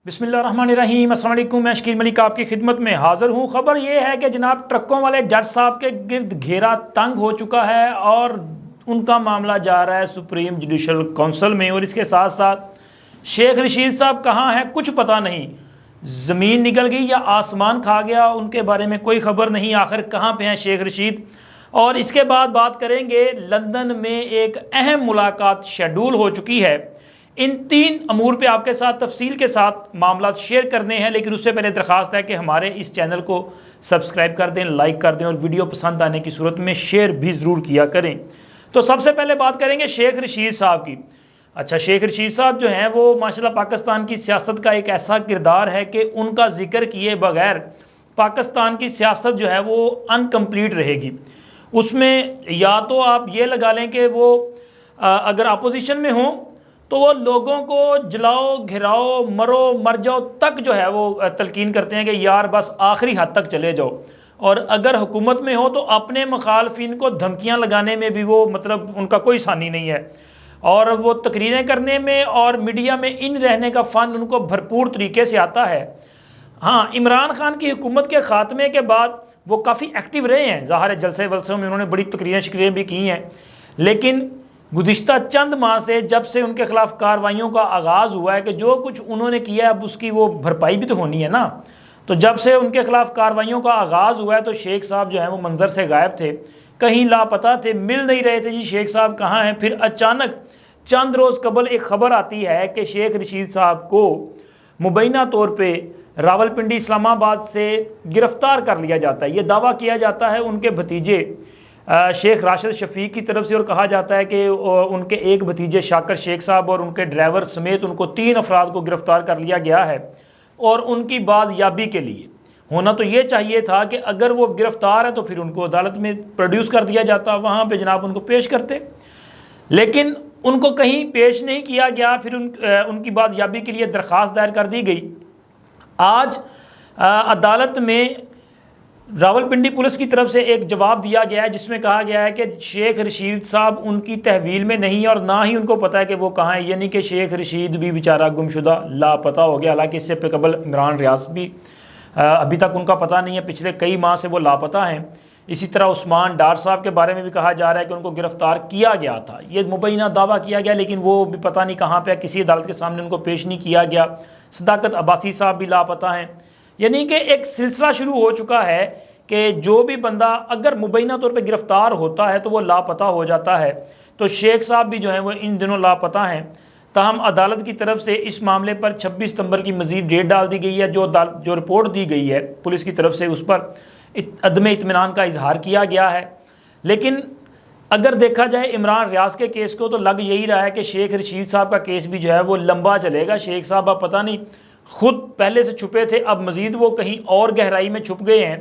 بسم اللہ الرحمن الرحیم۔ السلام علیکم، میں شکیل ملک آپ کی خدمت میں حاضر ہوں۔ خبر یہ ہے کہ جناب ٹرکوں والے جج صاحب کے گرد گھیرا تنگ ہو چکا ہے اور ان کا معاملہ جا رہا ہے سپریم جوڈیشل کونسل میں، اور اس کے ساتھ ساتھ شیخ رشید صاحب کہاں ہیں کچھ پتہ نہیں، زمین نکل گئی یا آسمان کھا گیا، ان کے بارے میں کوئی خبر نہیں، آخر کہاں پہ ہیں شیخ رشید۔ اور اس کے بعد بات کریں گے، لندن میں ایک اہم ملاقات شیڈول ہو چکی ہے۔ ان تین امور پہ آپ کے ساتھ تفصیل کے ساتھ معاملات شیئر کرنے ہیں، لیکن اس سے پہلے درخواست ہے کہ ہمارے اس چینل کو سبسکرائب کر دیں، لائک کر دیں اور ویڈیو پسند آنے کی صورت میں شیئر بھی ضرور کیا کریں۔ تو سب سے پہلے بات کریں گے شیخ رشید صاحب کی۔ اچھا، شیخ رشید صاحب جو ہیں وہ ماشاءاللہ پاکستان کی سیاست کا ایک ایسا کردار ہے کہ ان کا ذکر کیے بغیر پاکستان کی سیاست جو ہے وہ انکمپلیٹ رہے گی۔ اس میں یا تو آپ یہ لگا لیں کہ وہ اگر اپوزیشن میں ہوں تو وہ لوگوں کو جلاؤ، گھراؤ، مرو، مر جاؤ تک جو ہے وہ تلقین کرتے ہیں کہ یار بس آخری حد تک چلے جاؤ، اور اگر حکومت میں ہو تو اپنے مخالفین کو دھمکیاں لگانے میں بھی وہ ان کا کوئی ثانی نہیں ہے، اور وہ تقریریں کرنے میں اور میڈیا میں ان رہنے کا فن ان کو بھرپور طریقے سے آتا ہے۔ ہاں، عمران خان کی حکومت کے خاتمے کے بعد وہ کافی ایکٹیو رہے ہیں، ظاہر ہے جلسے ولسوں میں انہوں نے بڑی تقریریں بھی کی ہیں، لیکن گزشتہ چند ماہ سے جب سے ان کے خلاف کارروائیوں کا آغاز ہوا ہے کہ جو کچھ انہوں نے کیا ہے اب اس کی وہ بھرپائی بھی تو ہونی ہے نا، تو جب سے ان کے خلاف کارروائیوں کا آغاز ہوا ہے تو شیخ صاحب جو ہیں وہ منظر سے غائب تھے، کہیں لاپتہ تھے، مل نہیں رہے تھے جی شیخ صاحب کہاں ہیں۔ پھر اچانک چند روز قبل ایک خبر آتی ہے کہ شیخ رشید صاحب کو مبینہ طور پہ راولپنڈی اسلام آباد سے گرفتار کر لیا جاتا ہے۔ یہ دعویٰ کیا جاتا ہے ان کے بھتیجے شیخ راشد شفیق کی طرف سے، اور کہا جاتا ہے کہ ان کے ایک بھتیجے شاکر شیخ صاحب اور ان کے ڈرائیور سمیت ان کو 3 افراد کو گرفتار کر لیا گیا ہے، اور ان کی بازیابی کے لیے ہونا تو یہ چاہیے تھا کہ اگر وہ گرفتار ہے تو پھر ان کو عدالت میں پروڈیوس کر دیا جاتا، وہاں پہ جناب ان کو پیش کرتے، لیکن ان کو کہیں پیش نہیں کیا گیا۔ پھر ان کی بازیابی کے لیے درخواست دائر کر دی گئی۔ آج عدالت میں راولپنڈی پولیس کی طرف سے ایک جواب دیا گیا ہے جس میں کہا گیا ہے کہ شیخ رشید صاحب ان کی تحویل میں نہیں، اور نہ ہی ان کو پتا ہے کہ وہ کہاں ہیں، یعنی کہ شیخ رشید بھی بیچارہ گمشدہ لاپتہ ہو گیا۔ حالانکہ اس سے قبل عمران ریاض بھی ابھی تک ان کا پتہ نہیں ہے، پچھلے کئی ماہ سے وہ لاپتہ ہیں۔ اسی طرح عثمان ڈار صاحب کے بارے میں بھی کہا جا رہا ہے کہ ان کو گرفتار کیا گیا تھا، یہ مبینہ دعویٰ کیا گیا، لیکن وہ بھی پتہ نہیں کہاں پہ، کسی عدالت کے سامنے ان کو پیش نہیں کیا گیا۔ صداقت عباسی صاحب بھی لاپتہ ہیں، یعنی کہ ایک سلسلہ شروع ہو چکا ہے کہ جو بھی بندہ اگر مبینہ طور پہ گرفتار ہوتا ہے تو وہ لاپتہ ہو جاتا ہے۔ تو شیخ صاحب بھی جو ہیں وہ ان دنوں لاپتہ ہیں۔ تاہم عدالت کی طرف سے اس معاملے پر 26 ستمبر کی مزید ڈیٹ ڈال دی گئی ہے، جو رپورٹ دی گئی ہے پولیس کی طرف سے اس پر عدم اطمینان کا اظہار کیا گیا ہے۔ لیکن اگر دیکھا جائے عمران ریاض کے کیس کو تو لگ یہی رہا ہے کہ شیخ رشید صاحب کا کیس بھی جو ہے وہ لمبا چلے گا۔ شیخ صاحب اب پتہ نہیں خود پہلے سے چھپے تھے، اب مزید وہ کہیں اور گہرائی میں چھپ گئے ہیں،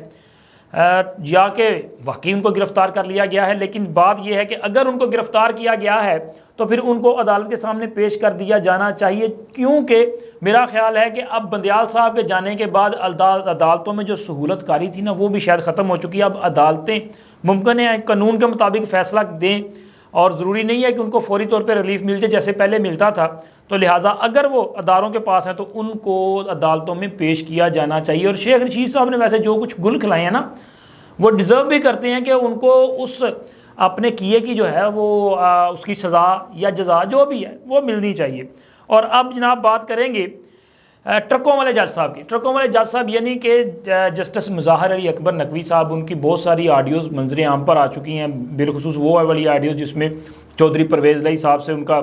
یا کہ واقعی ان کو گرفتار کر لیا گیا ہے۔ لیکن بات یہ ہے کہ اگر ان کو گرفتار کیا گیا ہے تو پھر ان کو عدالت کے سامنے پیش کر دیا جانا چاہیے، کیونکہ میرا خیال ہے کہ اب بندیال صاحب کے جانے کے بعد عدالتوں میں جو سہولت کاری تھی نا وہ بھی شاید ختم ہو چکی ہے۔ اب عدالتیں ممکن ہے قانون کے مطابق فیصلہ دیں، اور ضروری نہیں ہے کہ ان کو فوری طور پہ ریلیف مل جائے جیسے پہلے ملتا تھا، تو لہٰذا اگر وہ اداروں کے پاس ہیں تو ان کو عدالتوں میں پیش کیا جانا چاہیے۔ اور شیخ رشید صاحب نے ویسے جو کچھ گل کھلائے ہیں نا وہ ڈیزرو بھی کرتے ہیں کہ ان کو اس اپنے کیے کی جو ہے وہ اس کی سزا یا جزا جو بھی ہے وہ ملنی چاہیے۔ اور اب جناب بات کریں گے ٹرکوں والے جج صاحب کی۔ ٹرکوں والے جج صاحب یعنی کہ جسٹس مظاہر علی اکبر نقوی صاحب، ان کی بہت ساری آڈیوز منظر عام پر آ چکی ہیں، بالخصوص وہ والی آڈیوز جس میں چودھری پرویز لائی صاحب سے ان کا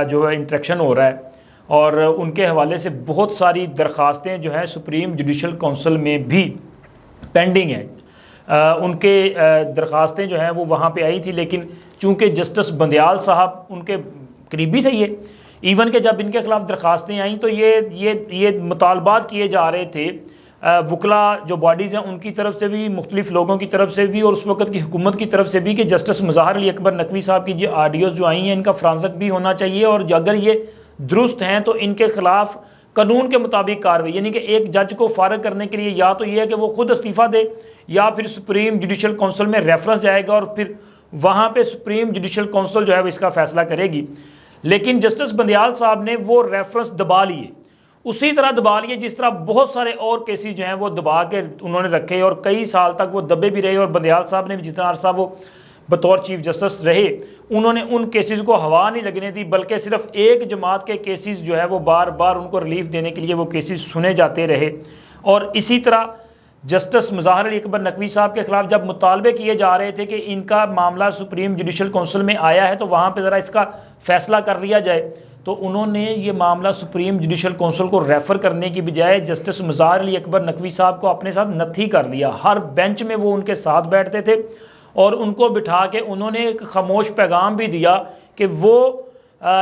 جو ہے انٹریکشن ہو رہا ہے، اور ان کے حوالے سے بہت ساری درخواستیں جو ہیں سپریم جوڈیشل کونسل میں بھی پینڈنگ ہیں۔ ان کے درخواستیں جو ہیں وہ وہاں پہ آئی تھی، لیکن چونکہ جسٹس بندیال صاحب ان کے قریبی تھے، یہ ایون کہ جب ان کے خلاف درخواستیں آئیں تو یہ مطالبات کیے جا رہے تھے وکلا جو باڈیز ہیں ان کی طرف سے بھی، مختلف لوگوں کی طرف سے بھی، اور اس وقت کی حکومت کی طرف سے بھی، کہ جسٹس مظاہر علی اکبر نقوی صاحب کی جو آڈیوز جو آئی ہیں ان کا فرانزک بھی ہونا چاہیے، اور اگر یہ درست ہیں تو ان کے خلاف قانون کے مطابق کارروائی، یعنی کہ ایک جج کو فارغ کرنے کے لیے یا تو یہ ہے کہ وہ خود استعفیٰ دے، یا پھر سپریم جوڈیشل کونسل میں ریفرنس جائے گا اور پھر وہاں پہ سپریم جوڈیشل کونسل جو ہے وہ اس کا فیصلہ کرے گی۔ لیکن جسٹس بندیال صاحب نے وہ ریفرنس دبا لیے، اسی طرح دبا لیے جس طرح بہت سارے اور کیسز جو ہیں وہ دبا کے انہوں نے رکھے اور کئی سال تک وہ دبے بھی رہے، اور بندیال صاحب نے بھی جتنا عرصہ وہ بطور چیف جسٹس رہے انہوں نے ان کیسز کو ہوا نہیں لگنے دی، بلکہ صرف ایک جماعت کے کیسز جو ہے وہ بار بار ان کو ریلیف دینے کے لیے وہ کیسز سنے جاتے رہے۔ اور اسی طرح جسٹس مظاہر علی اکبر نقوی صاحب کے خلاف جب مطالبے کیے جا رہے تھے کہ ان کا معاملہ سپریم جوڈیشل کونسل میں آیا ہے تو وہاں پہ ذرا اس کا فیصلہ کر لیا جائے، تو انہوں نے یہ معاملہ سپریم جوڈیشل کونسل کو ریفر کرنے کی بجائے جسٹس مظاہر علی اکبر نقوی صاحب کو اپنے ساتھ نتھی کر لیا۔ ہر بینچ میں وہ ان کے ساتھ بیٹھتے تھے اور ان کو بٹھا کے انہوں نے ایک خاموش پیغام بھی دیا کہ وہ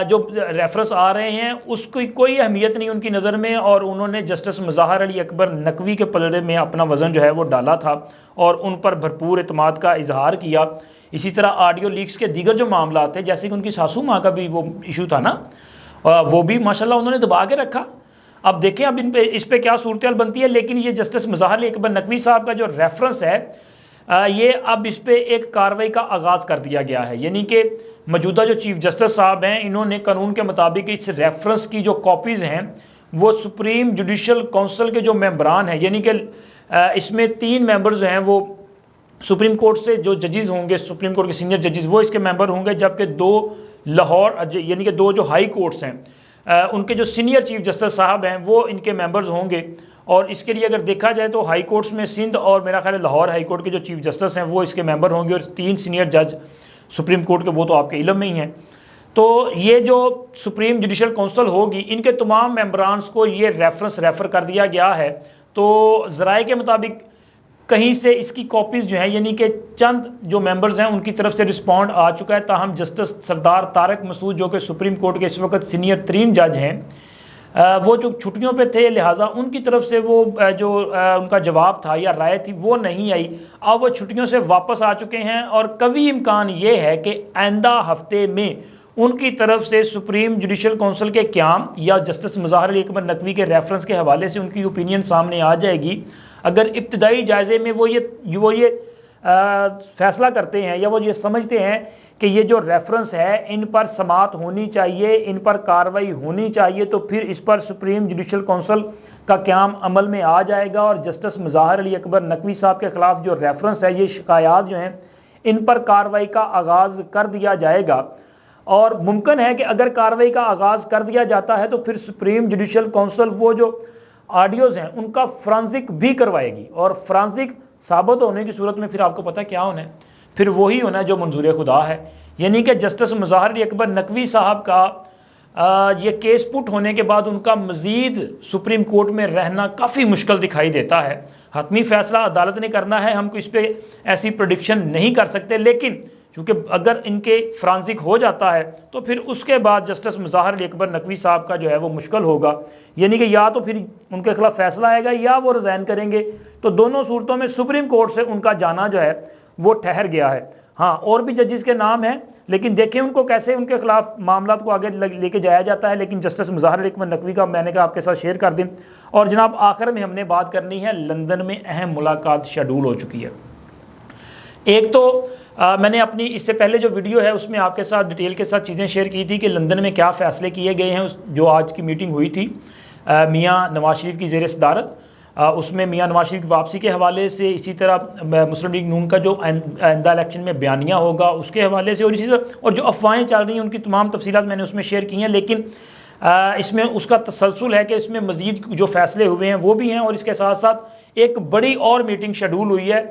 جو ریفرنس آ رہے ہیں اس کی کوئی اہمیت نہیں ان کی نظر میں، اور انہوں نے جسٹس مظاہر علی اکبر نقوی کے پلڑے میں اپنا وزن جو ہے وہ ڈالا تھا اور ان پر بھرپور اعتماد کا اظہار کیا۔ اسی طرح آڈیو لیکس کے دیگر جو معاملات تھے، جیسے کہ ان کی ساسو ماں کا بھی وہ ایشو تھا نا، وہ بھی ماشاءاللہ انہوں نے دبا کے رکھا۔ اب دیکھیں اب اس پہ کیا صورتحال بنتی ہے، لیکن یہ جسٹس مظاہر علی اکبر نقوی صاحب کا جو ریفرنس ہے یہ اب اس پہ ایک کارروائی کا آغاز کر دیا گیا ہے، یعنی کہ موجودہ جو چیف جسٹس صاحب ہیں انہوں نے قانون کے مطابق اس ریفرنس کی جو کاپیز ہیں وہ سپریم جوڈیشل کونسل کے جو ممبران ہیں، یعنی کہ اس میں 3 ممبرز ہیں وہ سپریم کورٹ سے جو ججز ہوں گے، سپریم کورٹ کے سینئر ججز وہ اس کے ممبر ہوں گے، جبکہ 2 لاہور یعنی کہ 2 جو ہائی کورٹس ہیں ان کے جو سینئر چیف جسٹس صاحب ہیں وہ ان کے ممبرز ہوں گے۔ اور اس کے لیے اگر دیکھا جائے تو ہائی کورٹس میں سندھ اور میرا خیال ہے لاہور ہائی کورٹ کے جو چیف جسٹس ہیں وہ اس کے ممبر ہوں گے، اور 3 سینئر جج سپریم کورٹ کے وہ تو آپ کے علم میں ہی ہیں۔ تو یہ جو سپریم جوڈیشل کونسل ہوگی ان کے تمام ممبرانز کو یہ ریفرنس ریفر کر دیا گیا ہے۔ تو ذرائع کے مطابق کہیں سے اس کی کاپیز جو ہیں یعنی کہ چند جو ممبرز ہیں ان کی طرف سے رسپونڈ آ چکا ہے، تاہم جسٹس سردار طارق مسعود جو کہ سپریم کورٹ کے اس وقت سینئر 3 جج ہیں وہ جو چھٹیوں پہ تھے، لہٰذا ان کی طرف سے وہ جو ان کا جواب تھا یا رائے تھی وہ نہیں آئی۔ اب وہ چھٹیوں سے واپس آ چکے ہیں اور قوی امکان یہ ہے کہ آئندہ ہفتے میں ان کی طرف سے سپریم جوڈیشل کونسل کے قیام یا جسٹس مظاہر علی اکبر نقوی کے ریفرنس کے حوالے سے ان کی اوپینین سامنے آ جائے گی۔ اگر ابتدائی جائزے میں وہ یہ فیصلہ کرتے ہیں یا وہ یہ سمجھتے ہیں کہ یہ جو ریفرنس ہے ان پر سماعت ہونی چاہیے، ان پر کارروائی ہونی چاہیے، تو پھر اس پر سپریم جوڈیشل کونسل کا قیام عمل میں آ جائے گا اور جسٹس مظاہر علی اکبر نقوی صاحب کے خلاف جو ریفرنس ہے یہ شکایات جو ہیں ان پر کارروائی کا آغاز کر دیا جائے گا۔ اور ممکن ہے کہ اگر کارروائی کا آغاز کر دیا جاتا ہے تو پھر سپریم جوڈیشل کونسل وہ جو آڈیوز ہیں ان کا فرانزک بھی کروائے گی، اور فرانزک ثابت ہونے کی صورت میں پھر آپ کو پتہ کیا ہونا ہے، پھر وہی ہونا ہے جو منظور خدا ہے، یعنی کہ جسٹس مظاہر علی اکبر نقوی صاحب کا یہ کیس پٹ ہونے کے بعد ان کا مزید سپریم کورٹ میں رہنا کافی مشکل دکھائی دیتا ہے۔ حتمی فیصلہ عدالت نے کرنا ہے، ہم کو اس پہ ایسی پریڈکشن نہیں کر سکتے، لیکن چونکہ اگر ان کے فرانزک ہو جاتا ہے تو پھر اس کے بعد جسٹس مظاہر علی اکبر نقوی صاحب کا جو ہے وہ مشکل ہوگا، یعنی کہ یا تو پھر ان کے خلاف فیصلہ آئے گا یا وہ ریزائن کریں گے۔ تو دونوں صورتوں میں سپریم کورٹ سے ان کا جانا جو ہے وہ ٹھہر گیا ہے۔ ہاں اور بھی ججز کے نام ہیں، لیکن دیکھیں ان کو کیسے ان کے خلاف معاملات کو آگے لے کے جایا جاتا ہے، لیکن جسٹس مظاہر علی اکبر نقوی کا میں نے کہا آپ کے ساتھ شیئر کر دیں۔ اور جناب آخر میں ہم نے بات کرنی ہے، لندن میں اہم ملاقات شیڈول ہو چکی ہے۔ ایک تو میں نے اپنی اس سے پہلے جو ویڈیو ہے اس میں آپ کے ساتھ ڈیٹیل کے ساتھ چیزیں شیئر کی تھی کہ لندن میں کیا فیصلے کیے گئے ہیں، جو آج کی میٹنگ ہوئی تھی میاں نواز شریف کی زیر صدارت، اس میں میاں نواز شریف کی واپسی کے حوالے سے، اسی طرح مسلم لیگ نون کا جو آئندہ الیکشن میں بیانیہ ہوگا اس کے حوالے سے، اور اسی طرح اور جو افواہیں چل رہی ہیں ان کی تمام تفصیلات میں نے اس میں شیئر کی ہیں، لیکن اس میں اس کا تسلسل ہے کہ اس میں مزید جو فیصلے ہوئے ہیں وہ بھی ہیں، اور اس کے ساتھ ساتھ ایک بڑی اور میٹنگ شیڈول ہوئی ہے۔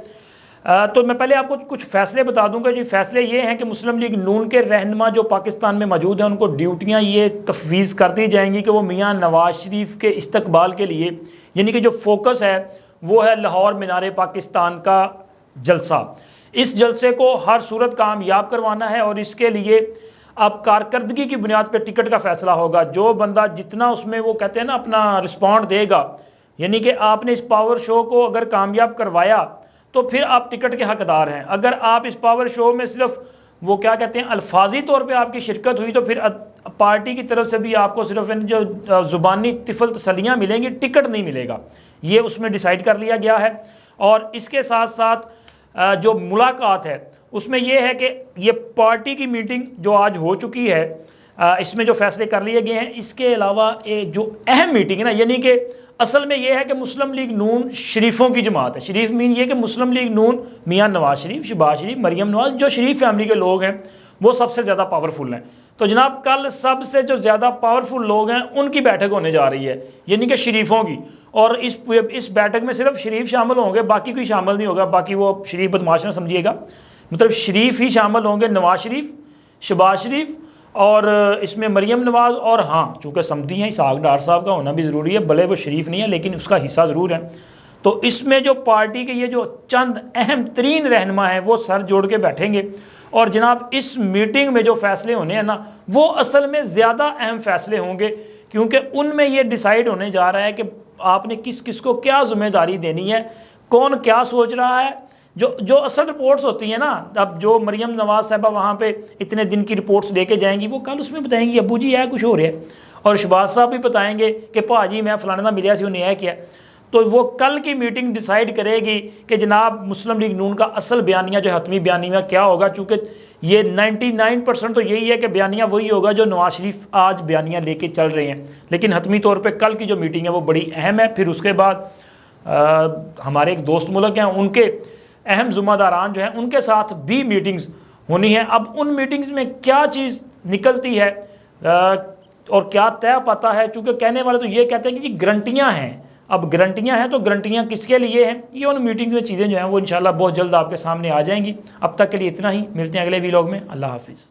تو میں پہلے آپ کو کچھ فیصلے بتا دوں گا۔ جی فیصلے یہ ہیں کہ مسلم لیگ نون کے رہنما جو پاکستان میں موجود ہیں ان کو ڈیوٹیاں یہ تفویض کر دی جائیں گی کہ وہ میاں نواز شریف کے استقبال کے لیے، یعنی کہ جو فوکس ہے وہ ہے لاہور مینار پاکستان کا جلسہ، اس جلسے کو ہر صورت کامیاب کروانا ہے، اور اس کے لیے اب کارکردگی کی بنیاد پہ ٹکٹ کا فیصلہ ہوگا۔ جو بندہ جتنا اس میں وہ کہتے ہیں نا اپنا رسپونڈ دے گا، یعنی کہ آپ نے اس پاور شو کو اگر کامیاب کروایا تو پھر آپ ٹکٹ کے حقدار ہیں۔ اگر آپ اس پاور شو میں صرف وہ کیا کہتے ہیں الفاظی طور پہ آپ کی شرکت ہوئی تو پھر پارٹی کی طرف سے بھی آپ کو صرف جو زبانی طفل تسلیاں ملیں گی، ٹکٹ نہیں ملے گا، یہ اس میں ڈیسائیڈ کر لیا گیا ہے۔ اور اس کے ساتھ ساتھ جو ملاقات ہے اس میں یہ ہے کہ یہ پارٹی کی میٹنگ جو آج ہو چکی ہے اس میں جو فیصلے کر لیے گئے ہیں. اس کے علاوہ جو اہم میٹنگ ہے نا، یعنی کہ اصل میں یہ ہے کہ مسلم لیگ نون شریفوں کی جماعت ہے. شریف مین یہ کہ مسلم لیگ نون میاں نواز شریف، شہباز شریف، مریم نواز، جو شریف فیملی کے لوگ ہیں وہ سب سے زیادہ پاورفل ہیں. تو جناب کل سب سے جو زیادہ پاورفل لوگ ہیں ان کی بیٹھک ہونے جا رہی ہے، یعنی کہ شریفوں کی. اور اس بیٹھک میں صرف شریف شامل ہوں گے، باقی کوئی شامل نہیں ہوگا. باقی وہ شریف بدماش نہ سمجھیے گا، مطلب شریف ہی شامل ہوں گے، نواز شریف، شہباز شریف اور اس میں مریم نواز. اور ہاں چونکہ سمدھی ہیں، اسحاق ڈار صاحب کا ہونا بھی ضروری ہے، بھلے وہ شریف نہیں ہے لیکن اس کا حصہ ضرور ہے. تو اس میں جو پارٹی کے یہ جو چند اہم ترین رہنما ہیں وہ سر جوڑ کے بیٹھیں گے. اور جناب اس میٹنگ میں جو فیصلے ہونے ہیں نا وہ اصل میں زیادہ اہم فیصلے ہوں گے، کیونکہ ان میں یہ ڈیسائیڈ ہونے جا رہا ہے کہ آپ نے کس کس کو کیا ذمہ داری دینی ہے، کون کیا سوچ رہا ہے. جو اصل رپورٹس ہوتی ہیں نا، اب جو مریم نواز صاحبہ وہاں پہ اتنے دن کی رپورٹس لے کے جائیں گی وہ کل اس میں بتائیں گی ابو جی یہ کچھ ہو رہا ہے، اور شہباز صاحب بھی بتائیں گے کہ پا جی میں فلانا ملیا سی انہیں کیا. تو وہ کل کی میٹنگ ڈیسائیڈ کرے گی کہ جناب مسلم لیگ نون کا اصل بیانیہ جو حتمی بیانیہ کیا ہوگا. چونکہ یہ 99% تو یہی ہے کہ بیانیہ وہی ہوگا جو نواز شریف آج بیانیہ لے کے چل رہے ہیں، لیکن حتمی طور پہ کل کی جو میٹنگ ہے وہ بڑی اہم ہے. پھر اس کے بعد ہمارے ایک دوست ملک ہیں، ان کے اہم ذمہ داران جو ہیں ان کے ساتھ بھی میٹنگز ہونی ہیں. اب ان میٹنگز میں کیا چیز نکلتی ہے اور کیا طے پاتا ہے، چونکہ کہنے والے تو یہ کہتے ہیں کہ یہ گارنٹیاں ہیں. اب گارنٹیاں ہیں تو گارنٹیاں کس کے لیے ہیں، یہ ان میٹنگز میں چیزیں جو ہیں وہ انشاءاللہ بہت جلد آپ کے سامنے آ جائیں گی. اب تک کے لیے اتنا ہی، ملتے ہیں اگلے ویلاگ میں. اللہ حافظ.